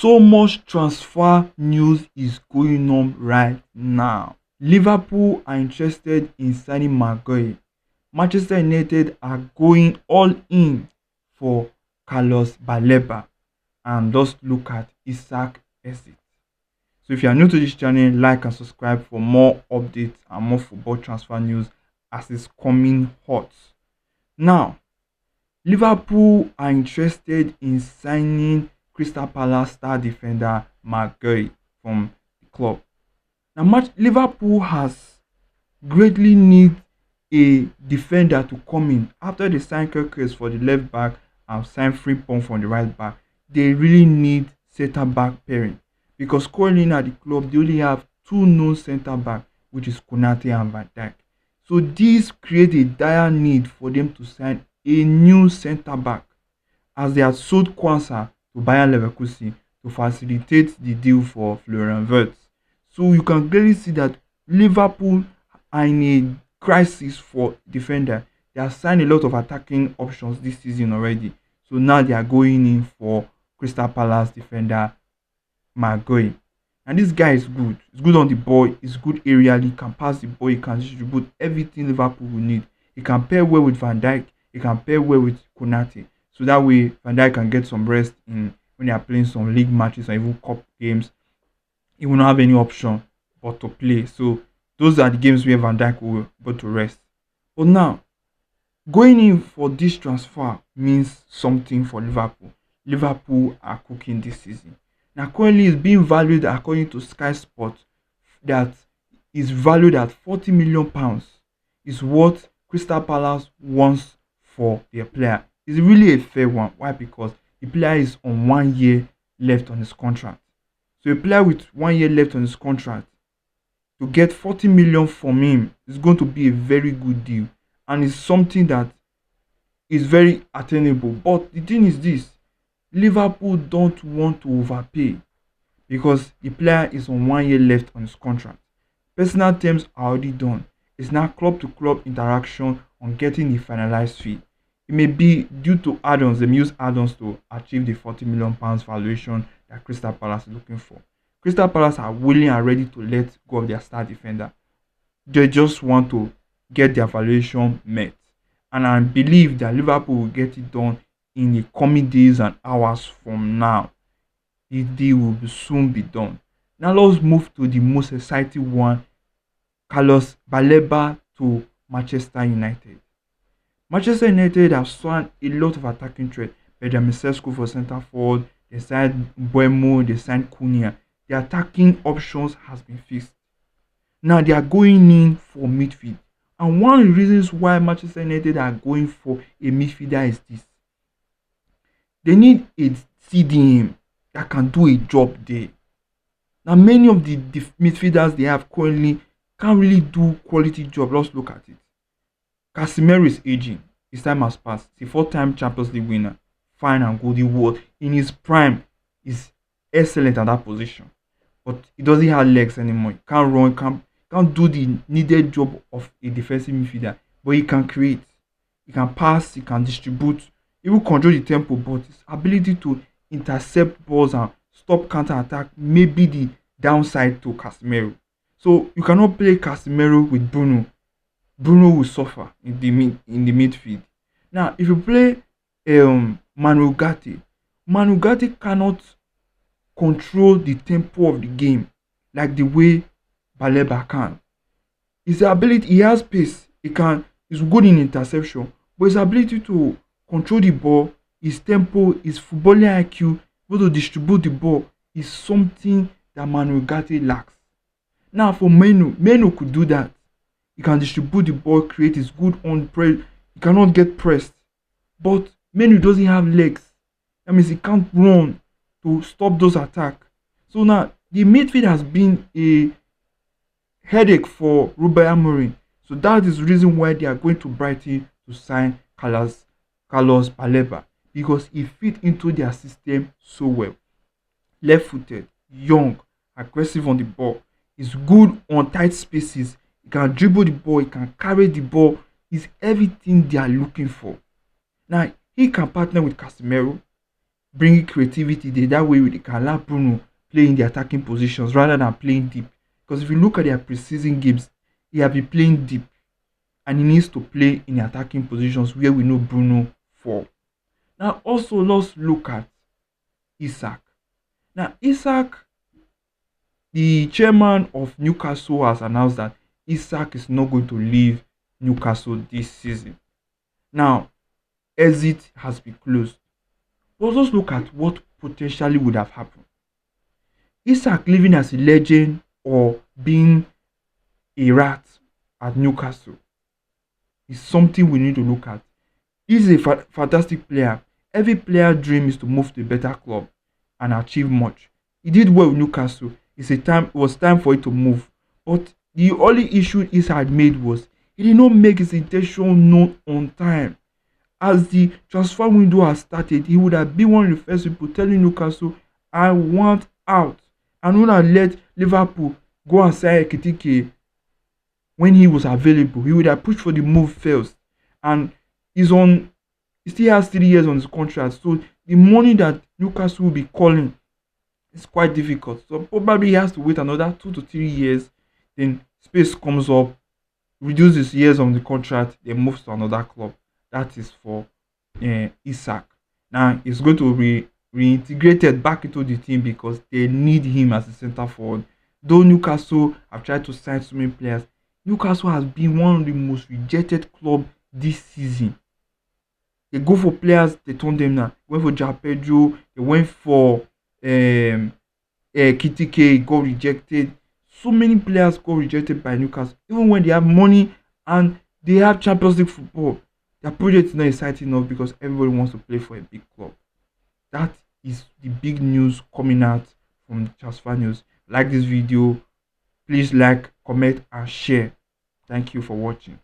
So much transfer news is going on right now. Liverpool are interested in signing Maguire. Manchester United are going all in for Carlos Baleba. And just look at Isaac exit. So if you are new to this channel, like and subscribe for more updates and more football transfer news as it's coming hot. Now, Liverpool are interested in signing Crystal Palace star defender Maguire from the club. Now, Liverpool has greatly need a defender to come in after they signed Kirkes for the left back and signed Frimpong for the right back. They really need centre back pairing because currently at the club they only have two known centre back, which is Konate and Van Dijk. So this creates a dire need for them to sign a new centre back, as they had sold Kwanzaa to Bayern Leverkusen to facilitate the deal for Florian Wirtz. So you can clearly see that Liverpool are in a crisis for defender. They have signed a lot of attacking options this season already. So now they are going in for Crystal Palace defender Maguire. And this guy is good. He's good on the ball. He's good aerially. He can pass the ball. He can distribute everything Liverpool will need. He can pair well with Van Dijk. He can pair well with Konate. So that way Van Dijk can get some rest in when they are playing some league matches or even cup games. He will not have any option but to play. So those are the games where Van Dijk will go to rest. But now, going in for this transfer means something for Liverpool. Liverpool are cooking this season. Now, currently it's being valued according to Sky Sports that is valued at £40 million is what Crystal Palace wants for their player. It's really a fair one. Why? Because the player is on 1 year left on his contract. So a player with 1 year left on his contract, to get 40 million from him is going to be a very good deal, and it's something that is very attainable. But the thing is this: Liverpool don't want to overpay because the player is on 1 year left on his contract. Personal terms are already done. It's now club to club interaction on getting the finalized fee. It may be due to add-ons. They use add-ons to achieve the £40 million valuation that Crystal Palace is looking for. Crystal Palace are willing and ready to let go of their star defender. They just want to get their valuation met. And I believe that Liverpool will get it done in the coming days and hours from now. The deal will soon be done. Now let's move to the most exciting one: Carlos Baleba to Manchester United. Manchester United have signed a lot of attacking threat. Benjamin Sesko for centre forward. They signed Buemo. They signed Cunha. The attacking options has been fixed. Now they are going in for midfield. And one of the reasons why Manchester United are going for a midfielder is this: they need a CDM that can do a job there. Now many of the midfielders they have currently can't really do quality job. Let's look at it. Casemiro is aging. His time has passed. He's a 4-time Champions League winner. Fine and good. He was in his prime. Is excellent at that position. But he doesn't have legs anymore. He can't run, can't do the needed job of a defensive midfielder. But he can create. He can pass, he can distribute, he will control the tempo, but his ability to intercept balls and stop counter-attack may be the downside to Casemiro. So you cannot play Casemiro with Bruno. Bruno will suffer in the midfield. Now, if you play Manu Gatti cannot control the tempo of the game like the way Baleba can. His ability, he has pace, he's good in interception, but his ability to control the ball, his tempo, his footballing IQ, able to distribute the ball is something that Manu Gatti lacks. Now for Menu could do that. He can distribute the ball, create his good on press. He cannot get pressed. But Menu doesn't have legs. That means he can't run to stop those attacks. So now the midfield has been a headache for Ruben Amorim. So that is the reason why they are going to Brighton to sign Carlos Baleba, because he fit into their system so well. Left-footed, young, aggressive on the ball. He's good on tight spaces. He can dribble the ball. He can carry the ball. He's everything they are looking for. Now, he can partner with Casemiro. bringing creativity there. That way they can allow Bruno play in the attacking positions rather than playing deep. Because if you look at their preseason games, he have been playing deep and he needs to play in attacking positions where we know Bruno fall. Now also let's look at Isak. Now Isak, the chairman of Newcastle has announced that Isak is not going to leave Newcastle this season. Now exit has been closed. But let's look at what potentially would have happened. Isak living as a legend or being a rat at Newcastle is something we need to look at. He's a fantastic player. Every player dream is to move to a better club and achieve much. He did well with Newcastle. It was time for it to move. But the only issue Isak made was he did not make his intention known on time. As the transfer window has started, he would have been one of the first people telling Newcastle, I want out. And would have let Liverpool go and sign Ekitike when he was available. He would have pushed for the move first. And he still has 3 years on his contract. So the money that Newcastle will be calling is quite difficult. So probably he has to wait another 2 to 3 years. Then space comes up, reduces years on the contract, then moves to another club. That is for Isak. Now he's going to be reintegrated back into the team because they need him as a centre forward. Though Newcastle have tried to sign so many players, Newcastle has been one of the most rejected clubs this season. They go for players, they turn them down. They went for João Pedro, they went for Kitike, got rejected. So many players got rejected by Newcastle, even when they have money and they have Champions League football. Their project is not exciting enough because everybody wants to play for a big club. That is the big news coming out from transfer news. Like this video, please like, comment and share. Thank you for watching.